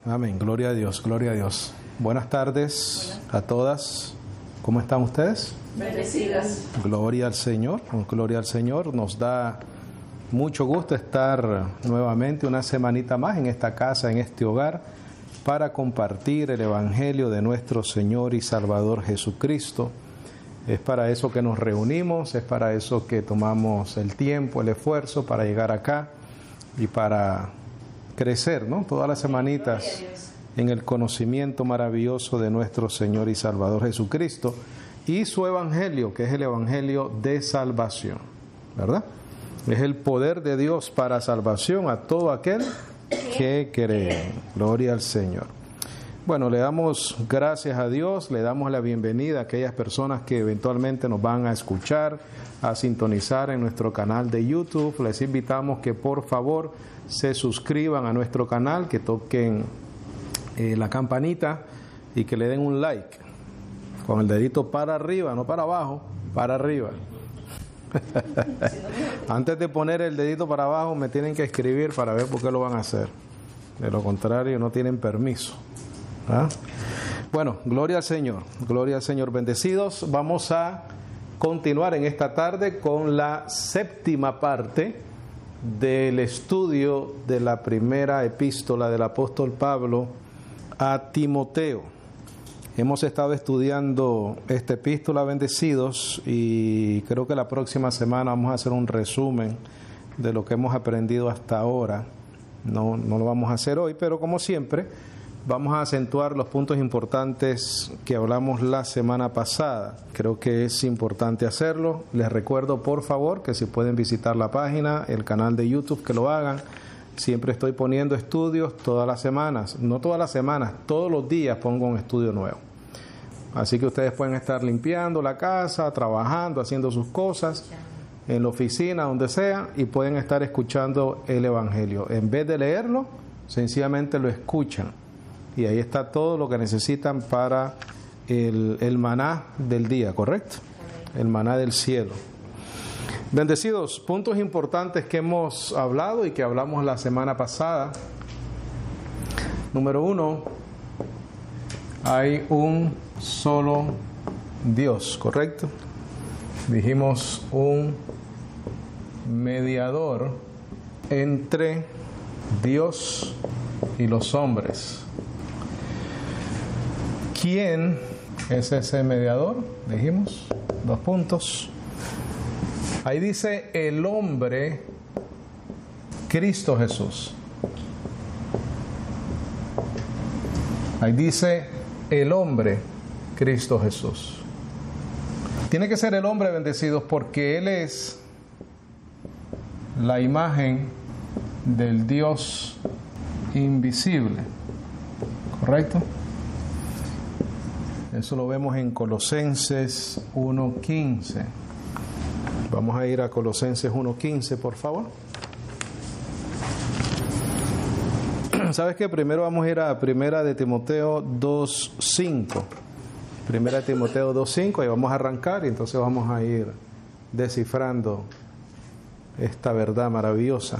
Amén. Gloria a Dios, gloria a Dios. Buenas tardes a todas. ¿Cómo están ustedes? Bendecidas. Gloria al Señor, gloria al Señor. Nos da mucho gusto estar nuevamente una semanita más en esta casa, en este hogar, para compartir el Evangelio de nuestro Señor y Salvador Jesucristo. Es para eso que nos reunimos, es para eso que tomamos el tiempo, el esfuerzo para llegar acá y para crecer, ¿no? Todas las semanitas en el conocimiento maravilloso de nuestro Señor y Salvador Jesucristo y su Evangelio, que es el Evangelio de salvación, ¿verdad? Es el poder de Dios para salvación a todo aquel que cree. Gloria al Señor. Bueno, le damos gracias a Dios, le damos la bienvenida a aquellas personas que eventualmente nos van a escuchar, a sintonizar en nuestro canal de YouTube. Les invitamos que por favor se suscriban a nuestro canal, que toquen la campanita y que le den un like con el dedito para arriba, no para abajo, para arriba. Antes de poner el dedito para abajo me tienen que escribir para ver por qué lo van a hacer. De lo contrario no tienen permiso. ¿Ah? Bueno, gloria al Señor, gloria al Señor. Bendecidos, vamos a continuar en esta tarde con la séptima parte del estudio de la primera epístola del apóstol Pablo a Timoteo. Hemos estado estudiando esta epístola, bendecidos, y creo que la próxima semana vamos a hacer un resumen de lo que hemos aprendido hasta ahora. No lo vamos a hacer hoy, pero como siempre vamos a acentuar los puntos importantes que hablamos la semana pasada. Creo que es importante hacerlo. Les recuerdo, por favor, que si pueden visitar la página, el canal de YouTube, que lo hagan. Siempre estoy poniendo estudios todas las semanas. No todas las semanas, todos los días pongo un estudio nuevo. Así que ustedes pueden estar limpiando la casa, trabajando, haciendo sus cosas, en la oficina, donde sea, y pueden estar escuchando el Evangelio. En vez de leerlo, sencillamente lo escuchan. Y ahí está todo lo que necesitan para el maná del día, ¿correcto? El maná del cielo. Bendecidos, puntos importantes que hemos hablado y que hablamos la semana pasada. Número 1, hay un solo Dios, ¿correcto? Dijimos un mediador entre Dios y los hombres. ¿Quién es ese mediador? Dijimos, 2 puntos. Ahí dice el hombre, Cristo Jesús. Ahí dice el hombre, Cristo Jesús. Tiene que ser el hombre, bendecidos, porque Él es la imagen del Dios invisible. ¿Correcto? Eso lo vemos en Colosenses 1:15. Vamos a ir a Colosenses 1:15, por favor. ¿Sabes qué? Primero vamos a ir a Primera de Timoteo 2:5. Primera de Timoteo 2:5, y vamos a arrancar y entonces vamos a ir descifrando esta verdad maravillosa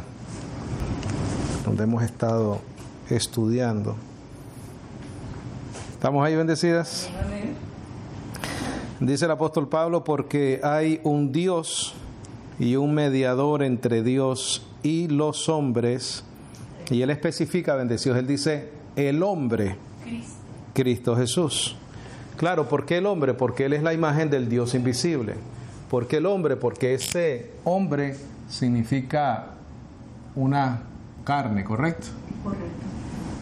donde hemos estado estudiando. ¿Estamos ahí, bendecidas? Amén. Dice el apóstol Pablo, porque hay un Dios y un mediador entre Dios y los hombres. Y él especifica, bendecidos, él dice, el hombre, Cristo Jesús. Claro, ¿por qué el hombre? Porque él es la imagen del Dios invisible. ¿Por qué el hombre? Porque ese hombre significa una carne, ¿correcto? Correcto.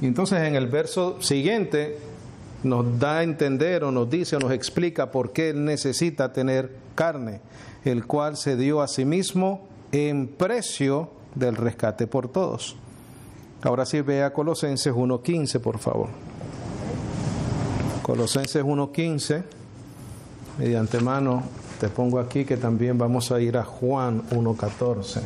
Y entonces en el verso siguiente nos da a entender o nos dice o nos explica por qué él necesita tener carne, el cual se dio a sí mismo en precio del rescate por todos. Ahora sí vea Colosenses 1:15, por favor. Colosenses 1:15, y de antemano te pongo aquí que también vamos a ir a Juan 1:14.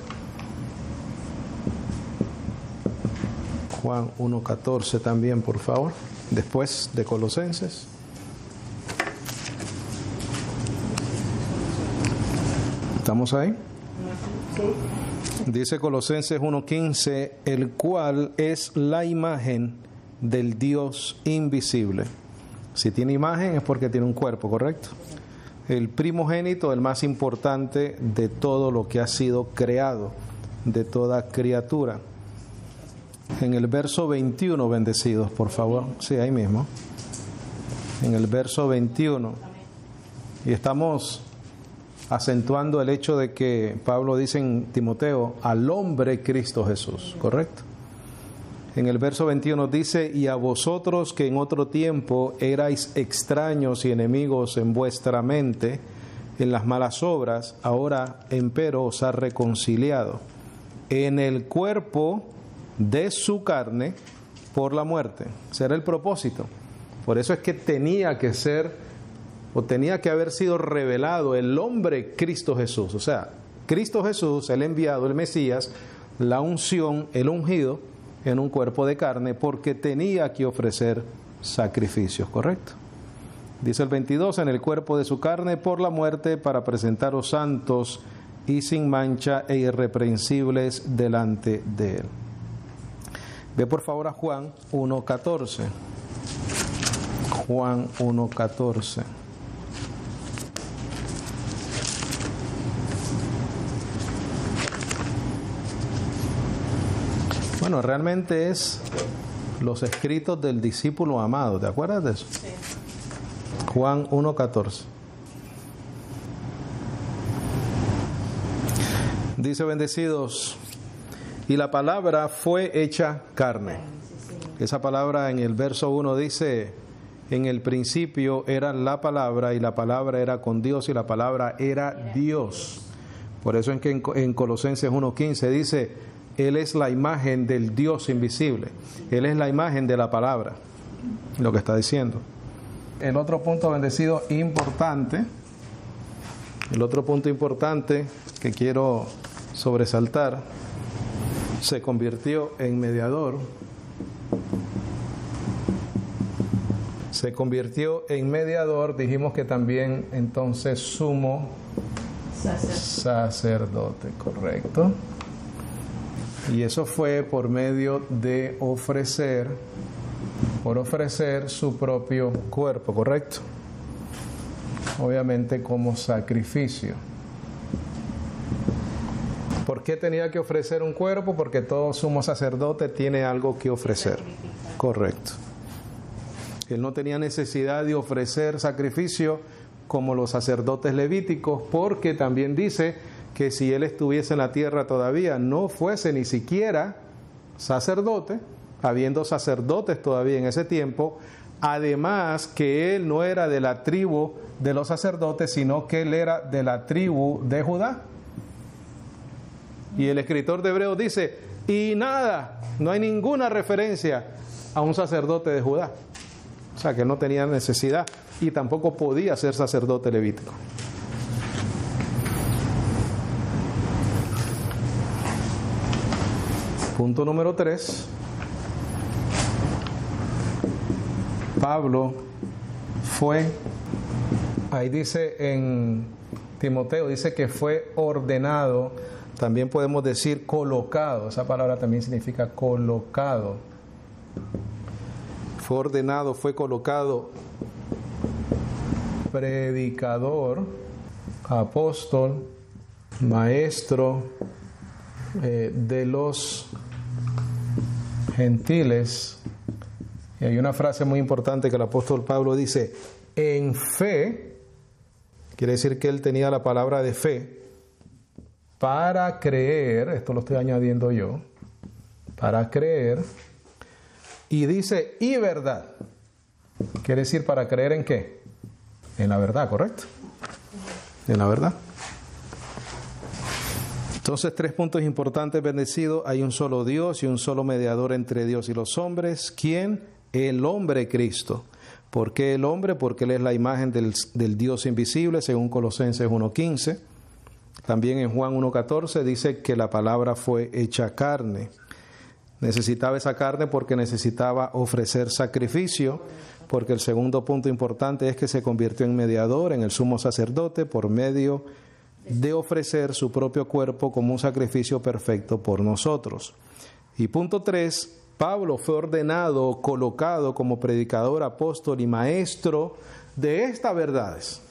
Juan 1:14 también, por favor, después de Colosenses. ¿Estamos ahí? Sí. Dice Colosenses 1:15, el cual es la imagen del Dios invisible. Si tiene imagen es porque tiene un cuerpo, ¿correcto? El primogénito, el más importante de todo lo que ha sido creado, de toda criatura. En el verso 21, bendecidos, por favor. Sí, ahí mismo. En el verso 21. Y estamos acentuando el hecho de que Pablo dice en Timoteo, al hombre Cristo Jesús, ¿correcto? En el verso 21 dice, y a vosotros que en otro tiempo erais extraños y enemigos en vuestra mente, en las malas obras, ahora empero os ha reconciliado en el cuerpo de su carne por la muerte. Será el propósito. Por eso es que tenía que ser, o tenía que haber sido revelado el hombre Cristo Jesús. O sea, Cristo Jesús, el enviado, el Mesías, la unción, el ungido, en un cuerpo de carne, porque tenía que ofrecer sacrificios, ¿correcto? Dice el 22, en el cuerpo de su carne por la muerte, para presentaros santos y sin mancha e irreprensibles delante de él. Ve por favor a Juan 1:14. Juan 1:14. Bueno, realmente es los escritos del discípulo amado, ¿te acuerdas de eso? Sí. Juan 1:14. Dice, bendecidos, y la palabra fue hecha carne. Esa palabra en el verso 1 dice, en el principio era la palabra, y la palabra era con Dios, y la palabra era Dios. Por eso es que en Colosenses 1:15 dice, Él es la imagen del Dios invisible. Él es la imagen de la palabra, lo que está diciendo. El otro punto, bendecido, importante, el otro punto importante que quiero sobresaltar, se convirtió en mediador. Se convirtió en mediador, dijimos que también entonces sumo sacerdote, correcto. Y eso fue por medio de ofrecer su propio cuerpo, ¿correcto? Obviamente como sacrificio. ¿Por qué tenía que ofrecer un cuerpo? Porque todo sumo sacerdote tiene algo que ofrecer. Correcto. Él no tenía necesidad de ofrecer sacrificio como los sacerdotes levíticos, porque también dice que si él estuviese en la tierra todavía, no fuese ni siquiera sacerdote, habiendo sacerdotes todavía en ese tiempo, además que él no era de la tribu de los sacerdotes, sino que él era de la tribu de Judá. Y el escritor de Hebreos dice, y nada, no hay ninguna referencia a un sacerdote de Judá. O sea, que él no tenía necesidad y tampoco podía ser sacerdote levítico. Punto número 3. Pablo fue, ahí dice en Timoteo, dice que fue ordenado, también podemos decir colocado, esa palabra también significa colocado. Fue ordenado, fue colocado predicador, apóstol, maestro de los gentiles. Y hay una frase muy importante que el apóstol Pablo dice, en fe, quiere decir que él tenía la palabra de fe, para creer, esto lo estoy añadiendo yo, para creer, y dice, y verdad, quiere decir para creer en qué, en la verdad, ¿correcto? En la verdad. Entonces, 3 puntos importantes, bendecido. Hay un solo Dios y un solo mediador entre Dios y los hombres. ¿Quién? El hombre Cristo. ¿Por qué el hombre? Porque Él es la imagen del Dios invisible, según Colosenses 1:15. También en Juan 1:14 dice que la palabra fue hecha carne. Necesitaba esa carne porque necesitaba ofrecer sacrificio, porque el segundo punto importante es que se convirtió en mediador, en el sumo sacerdote, por medio de ofrecer su propio cuerpo como un sacrificio perfecto por nosotros. Y punto 3, Pablo fue ordenado, colocado como predicador, apóstol y maestro de estas verdades.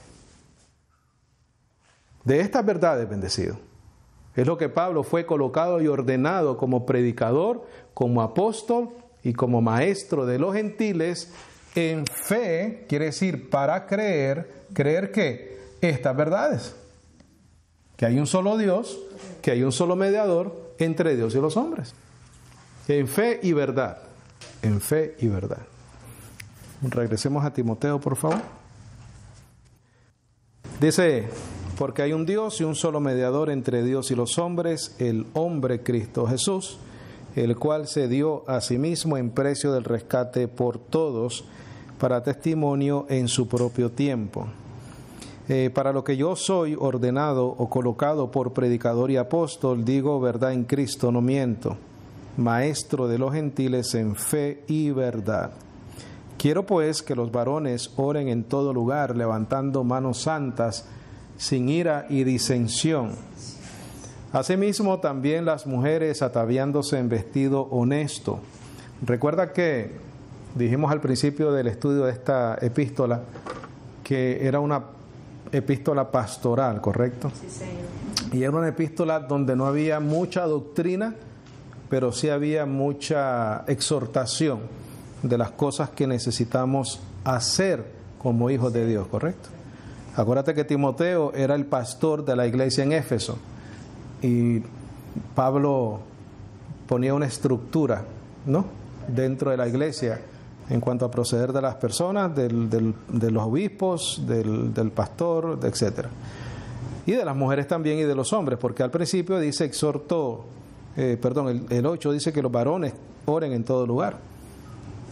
De estas verdades, bendecido. Es lo que Pablo fue colocado y ordenado como predicador, como apóstol y como maestro de los gentiles en fe, quiere decir para creer. ¿Creer qué? Estas verdades. Que hay un solo Dios, que hay un solo mediador entre Dios y los hombres. En fe y verdad. En fe y verdad. Regresemos a Timoteo, por favor. Dice, porque hay un Dios y un solo mediador entre Dios y los hombres, el hombre Cristo Jesús, el cual se dio a sí mismo en precio del rescate por todos, para testimonio en su propio tiempo. Para lo que yo soy ordenado o colocado por predicador y apóstol, digo verdad en Cristo, no miento, maestro de los gentiles en fe y verdad. Quiero pues que los varones oren en todo lugar, levantando manos santas, sin ira y disensión. Asimismo también las mujeres ataviándose en vestido honesto. Recuerda que dijimos al principio del estudio de esta epístola que era una epístola pastoral, ¿correcto? Sí, señor. Y era una epístola donde no había mucha doctrina, pero sí había mucha exhortación de las cosas que necesitamos hacer como hijos de Dios, ¿correcto? Acuérdate que Timoteo era el pastor de la iglesia en Éfeso y Pablo ponía una estructura, ¿no?, dentro de la iglesia en cuanto a proceder de las personas, de los obispos, del pastor, etcétera. Y de las mujeres también y de los hombres, porque al principio dice exhortó, el 8 dice que los varones oren en todo lugar.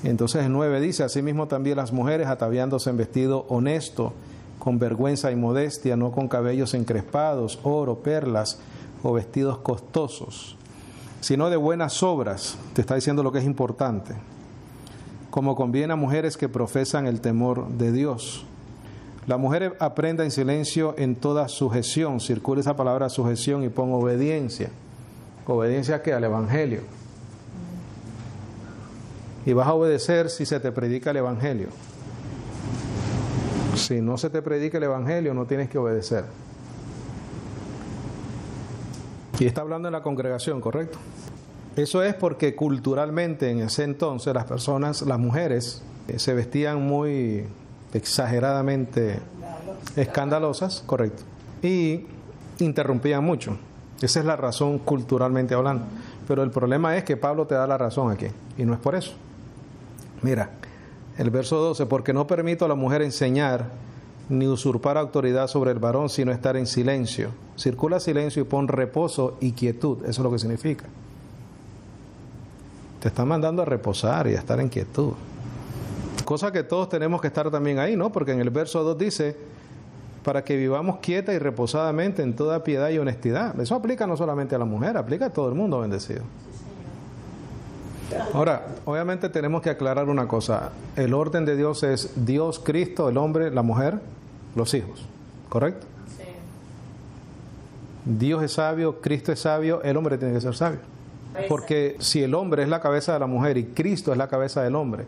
Entonces el 9 dice, asimismo también las mujeres ataviándose en vestido honesto, con vergüenza y modestia, no con cabellos encrespados, oro, perlas o vestidos costosos, sino de buenas obras. Te está diciendo lo que es importante. Como conviene a mujeres que profesan el temor de Dios. La mujer aprenda en silencio en toda sujeción. Circula esa palabra sujeción y pon obediencia. ¿Obediencia a qué? Al Evangelio. Y vas a obedecer si se te predica el Evangelio. Si no se te predica el Evangelio, no tienes que obedecer. Y está hablando en la congregación, ¿correcto? Eso es porque culturalmente en ese entonces las personas, las mujeres, se vestían muy exageradamente escandalosas, correcto, y interrumpían mucho. Esa es la razón culturalmente hablando. Pero el problema es que Pablo te da la razón aquí, y no es por eso. Mira, el verso 12, porque no permito a la mujer enseñar ni usurpar autoridad sobre el varón, sino estar en silencio. Circula silencio y pon reposo y quietud, eso es lo que significa. Te está mandando a reposar y a estar en quietud. Cosa que todos tenemos que estar también ahí, ¿no? Porque en el verso 2 dice, para que vivamos quieta y reposadamente en toda piedad y honestidad. Eso aplica no solamente a la mujer, aplica a todo el mundo bendecido. Ahora, obviamente tenemos que aclarar una cosa. El orden de Dios es Dios, Cristo, el hombre, la mujer, los hijos. ¿Correcto? Sí. Dios es sabio, Cristo es sabio, el hombre tiene que ser sabio. Porque si el hombre es la cabeza de la mujer y Cristo es la cabeza del hombre,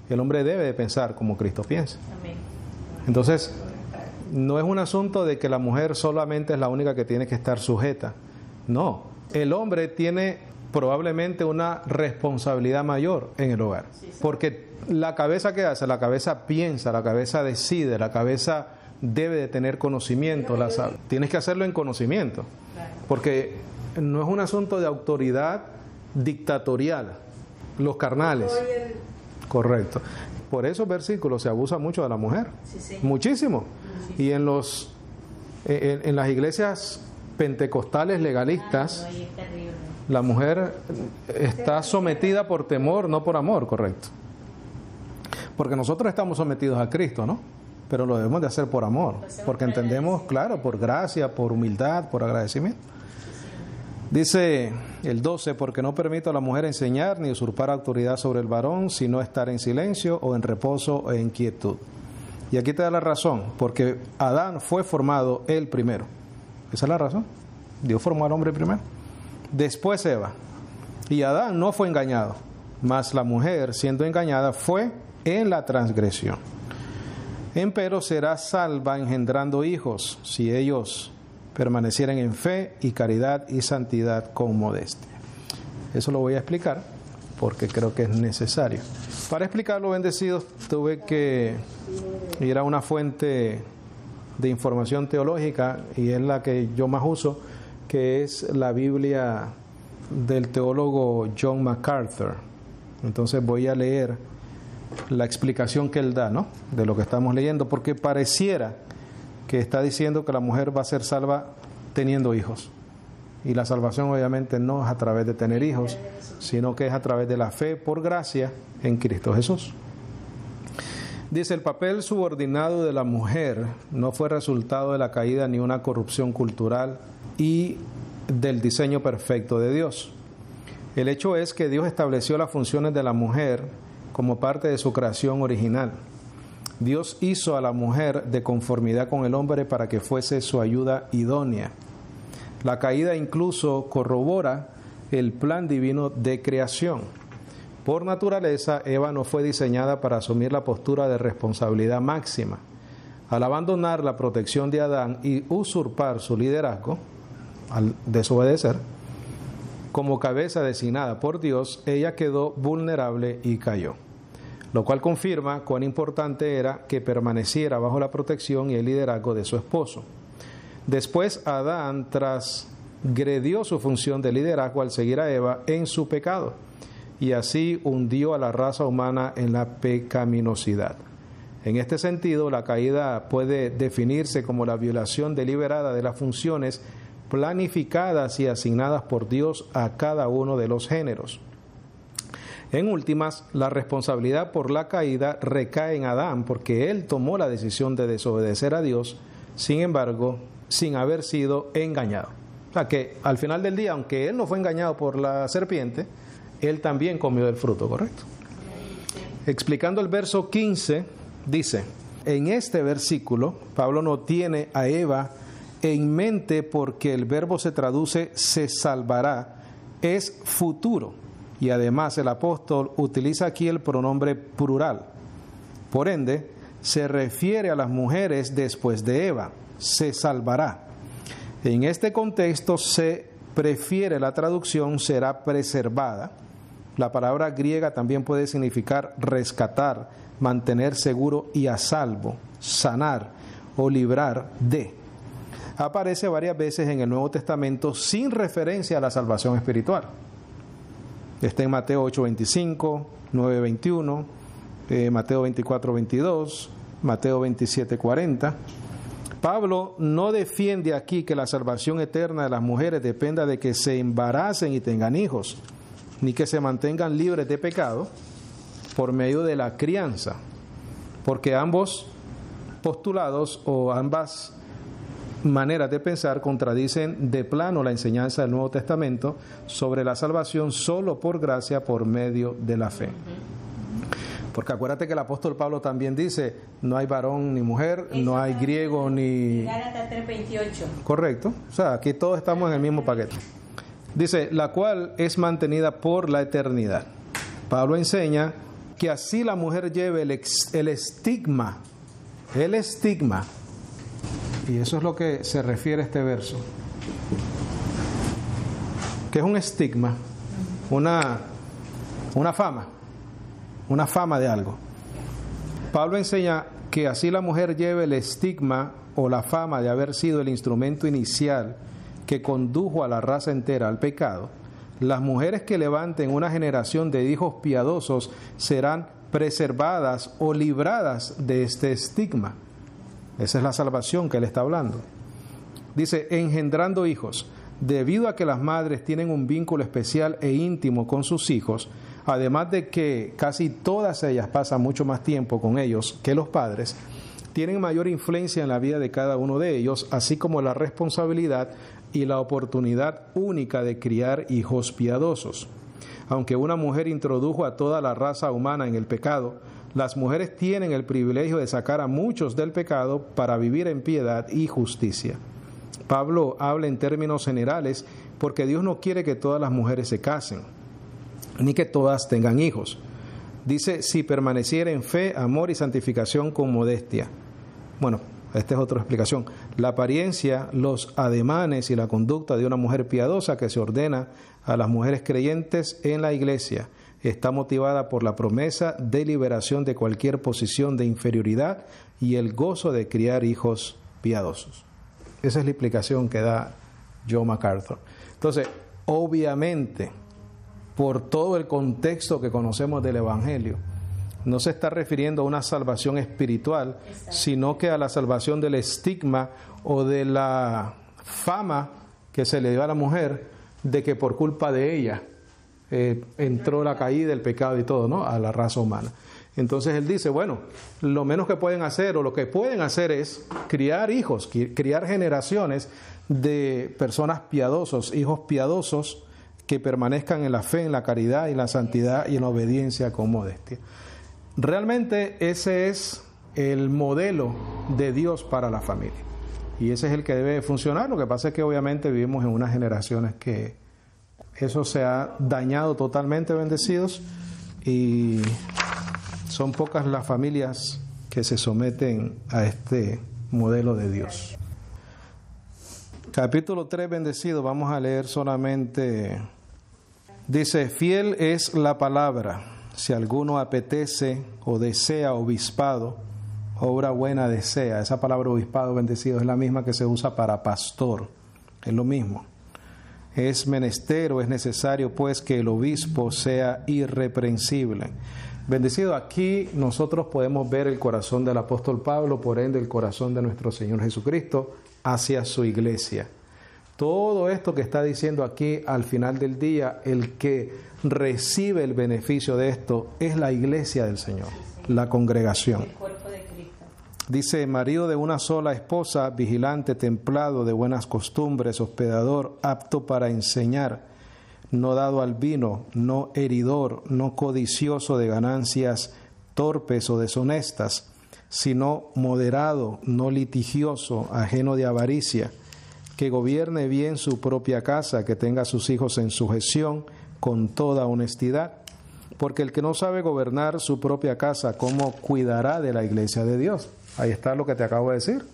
el hombre debe de pensar como Cristo piensa. Entonces, no es un asunto de que la mujer solamente es la única que tiene que estar sujeta. No, el hombre tiene probablemente una responsabilidad mayor en el hogar. Porque la cabeza que hace, la cabeza piensa, la cabeza decide, la cabeza debe de tener conocimiento. Tienes que hacerlo en conocimiento. Porque no es un asunto de autoridad dictatorial, los carnales. Correcto. Por esos versículos se abusa mucho de la mujer. Muchísimo. Y en las iglesias pentecostales legalistas, la mujer está sometida por temor, no por amor, correcto. Porque nosotros estamos sometidos a Cristo, ¿no? Pero lo debemos de hacer por amor, porque entendemos, claro, por gracia, por humildad, por agradecimiento. Dice el 12, porque no permito a la mujer enseñar ni usurpar autoridad sobre el varón, sino estar en silencio o en reposo o en quietud. Y aquí te da la razón, porque Adán fue formado él primero. Esa es la razón. Dios formó al hombre primero. Después Eva. Y Adán no fue engañado. mas la mujer, siendo engañada, fue en la transgresión. Empero será salva engendrando hijos, si ellos permanecieren en fe y caridad y santidad con modestia. Eso lo voy a explicar porque creo que es necesario. Para explicarlo, bendecidos, tuve que ir a una fuente de información teológica, y es la que yo más uso, que es la Biblia del teólogo John MacArthur. Entonces voy a leer la explicación que él da, ¿no?, de lo que estamos leyendo, porque pareciera que está diciendo que la mujer va a ser salva teniendo hijos. Y la salvación obviamente no es a través de tener hijos, sino que es a través de la fe por gracia en Cristo Jesús. Dice, el papel subordinado de la mujer no fue resultado de la caída ni una corrupción cultural y del diseño perfecto de Dios. El hecho es que Dios estableció las funciones de la mujer como parte de su creación original. Dios hizo a la mujer de conformidad con el hombre para que fuese su ayuda idónea. La caída incluso corrobora el plan divino de creación. Por naturaleza, Eva no fue diseñada para asumir la postura de responsabilidad máxima. Al abandonar la protección de Adán y usurpar su liderazgo, al desobedecer, como cabeza designada por Dios, ella quedó vulnerable y cayó. Lo cual confirma cuán importante era que permaneciera bajo la protección y el liderazgo de su esposo. Después, Adán transgredió su función de liderazgo al seguir a Eva en su pecado, y así hundió a la raza humana en la pecaminosidad. En este sentido, la caída puede definirse como la violación deliberada de las funciones planificadas y asignadas por Dios a cada uno de los géneros. En últimas, la responsabilidad por la caída recae en Adán, porque él tomó la decisión de desobedecer a Dios, sin embargo, sin haber sido engañado. O sea que al final del día, aunque él no fue engañado por la serpiente, él también comió del fruto, ¿correcto? Explicando el verso 15, dice, en este versículo, Pablo no tiene a Eva en mente porque el verbo se traduce se salvará, es futuro, y además el apóstol utiliza aquí el pronombre plural. Por ende, se refiere a las mujeres después de Eva, se salvará. En este contexto se prefiere la traducción será preservada. La palabra griega también puede significar rescatar, mantener seguro y a salvo, sanar o librar de. Aparece varias veces en el Nuevo Testamento sin referencia a la salvación espiritual. Está en Mateo 8:25, 9:21, Mateo 24:22, Mateo 27:40. Pablo no defiende aquí que la salvación eterna de las mujeres dependa de que se embaracen y tengan hijos, ni que se mantengan libres de pecado por medio de la crianza, porque ambos postulados o ambas maneras de pensar contradicen de plano la enseñanza del Nuevo Testamento sobre la salvación solo por gracia por medio de la fe. Porque acuérdate que el apóstol Pablo también dice, no hay varón ni mujer, no hay griego ni... Gálatas 3:28. Correcto, o sea, aquí todos estamos en el mismo paquete. Dice, la cual es mantenida por la eternidad. Pablo enseña que así la mujer lleve el estigma, y eso es lo que se refiere a este verso. ¿Qué es un estigma? Una fama de algo. Pablo enseña que así la mujer lleve el estigma o la fama de haber sido el instrumento inicial que condujo a la raza entera al pecado. Las mujeres que levanten una generación de hijos piadosos serán preservadas o libradas de este estigma. Esa es la salvación que él está hablando. Dice, engendrando hijos. Debido a que las madres tienen un vínculo especial e íntimo con sus hijos, además de que casi todas ellas pasan mucho más tiempo con ellos que los padres, tienen mayor influencia en la vida de cada uno de ellos, así como la responsabilidad y la oportunidad única de criar hijos piadosos. Aunque una mujer introdujo a toda la raza humana en el pecado, las mujeres tienen el privilegio de sacar a muchos del pecado para vivir en piedad y justicia. Pablo habla en términos generales porque Dios no quiere que todas las mujeres se casen. ni que todas tengan hijos. Dice, si permaneciera en fe, amor y santificación con modestia. Bueno, esta es otra explicación. La apariencia, los ademanes y la conducta de una mujer piadosa que se ordena a las mujeres creyentes en la iglesia está motivada por la promesa de liberación de cualquier posición de inferioridad y el gozo de criar hijos piadosos. Esa es la explicación que da John MacArthur. Entonces, obviamente, por todo el contexto que conocemos del Evangelio, no se está refiriendo a una salvación espiritual, sino que a la salvación del estigma o de la fama que se le dio a la mujer de que por culpa de ella entró la caída, el pecado y todo, ¿no?, a la raza humana. Entonces él dice, bueno, lo menos que pueden hacer o lo que pueden hacer es criar hijos, criar generaciones de personas piadosos, hijos piadosos que permanezcan en la fe, en la caridad y en la santidad y en la obediencia con modestia. Realmente ese es el modelo de Dios para la familia y ese es el que debe funcionar. Lo que pasa es que obviamente vivimos en unas generaciones que eso se ha dañado totalmente, bendecidos, y son pocas las familias que se someten a este modelo de Dios. Capítulo 3, bendecido, vamos a leer solamente. Dice, fiel es la palabra, si alguno apetece o desea obispado, obra buena desea. Esa palabra obispado, bendecido, es la misma que se usa para pastor, es lo mismo. Es menester o es necesario pues que el obispo sea irreprensible. Bendecido, aquí nosotros podemos ver el corazón del apóstol Pablo, por ende el corazón de nuestro Señor Jesucristo hacia su iglesia. Todo esto que está diciendo aquí, al final del día, el que recibe el beneficio de esto es la iglesia del Señor, la congregación. El cuerpo de Cristo. Dice, marido de una sola esposa, vigilante, templado, de buenas costumbres, hospedador, apto para enseñar, no dado al vino, no heridor, no codicioso de ganancias torpes o deshonestas, sino moderado, no litigioso, ajeno de avaricia, que gobierne bien su propia casa, que tenga a sus hijos en sujeción con toda honestidad. Porque el que no sabe gobernar su propia casa, ¿cómo cuidará de la iglesia de Dios? Ahí está lo que te acabo de decir.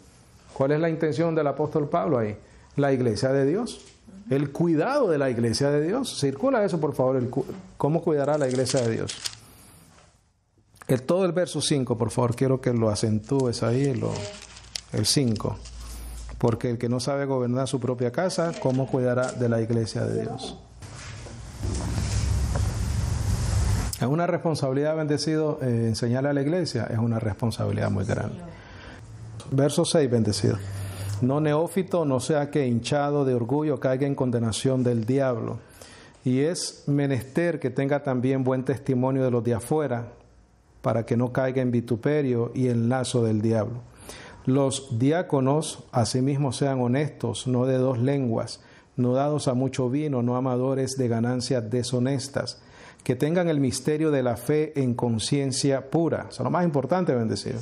¿Cuál es la intención del apóstol Pablo ahí? La iglesia de Dios. El cuidado de la iglesia de Dios. Circula eso, por favor. ¿Cómo cuidará la iglesia de Dios? Todo el verso 5, por favor, quiero que lo acentúes ahí, el 5. Porque el que no sabe gobernar su propia casa, ¿cómo cuidará de la iglesia de Dios? Es una responsabilidad, bendecido, enseñarle a la iglesia, es una responsabilidad muy grande. Verso 6, bendecido. No neófito, no sea que hinchado de orgullo caiga en condenación del diablo. Y es menester que tenga también buen testimonio de los de afuera, para que no caiga en vituperio y en lazo del diablo. Los diáconos asimismo sean honestos, no de dos lenguas, no dados a mucho vino, no amadores de ganancias deshonestas, que tengan el misterio de la fe en conciencia pura. Eso es lo más importante, bendecido.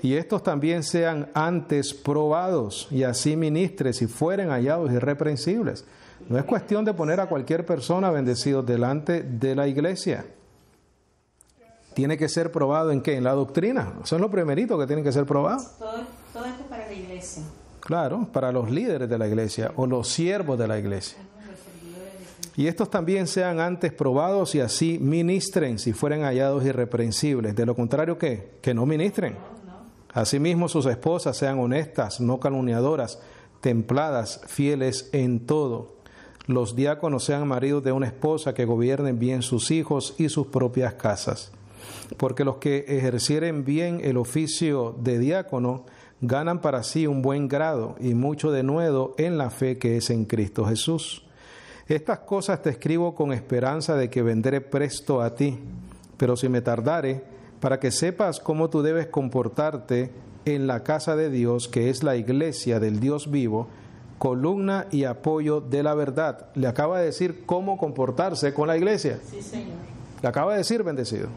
Y estos también sean antes probados y así ministres y fueren hallados irreprensibles. No es cuestión de poner a cualquier persona, bendecido, delante de la iglesia. Tiene que ser probado ¿en qué? En la doctrina. Eso es lo primerito que tiene que ser probado. Todo esto para la iglesia. Claro, para los líderes de la iglesia o los siervos de la iglesia. Y estos también sean antes probados y así ministren si fueren hallados irreprensibles. De lo contrario, ¿qué? Que no ministren. Asimismo, sus esposas sean honestas, no calumniadoras, templadas, fieles en todo. Los diáconos sean maridos de una esposa que gobiernen bien sus hijos y sus propias casas. Porque los que ejercieren bien el oficio de diácono ganan para sí un buen grado y mucho denuedo en la fe que es en Cristo Jesús. Estas cosas te escribo con esperanza de que vendré presto a ti, pero si me tardare, para que sepas cómo tú debes comportarte en la casa de Dios, que es la iglesia del Dios vivo, columna y apoyo de la verdad. Le acaba de decir cómo comportarse con la iglesia. Sí, Señor. Le acaba de decir, bendecido.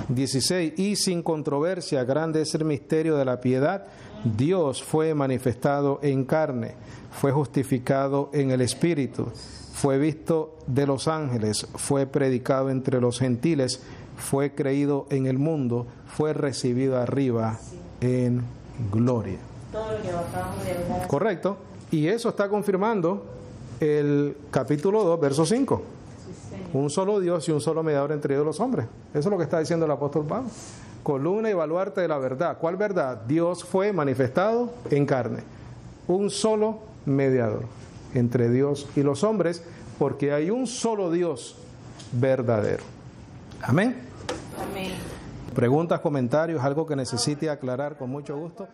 16. Y sin controversia, grande es el misterio de la piedad. Dios fue manifestado en carne, fue justificado en el Espíritu, fue visto de los ángeles, fue predicado entre los gentiles, fue creído en el mundo, fue recibido arriba en gloria. Todo lo que acabamos de hablar. Correcto. Y eso está confirmando el capítulo 2, verso 5. Un solo Dios y un solo mediador entre Dios y los hombres. Eso es lo que está diciendo el apóstol Pablo. Columna y baluarte de la verdad. ¿Cuál verdad? Dios fue manifestado en carne. Un solo mediador entre Dios y los hombres, porque hay un solo Dios verdadero. Amén. Amén. Preguntas, comentarios, algo que necesite aclarar, con mucho gusto.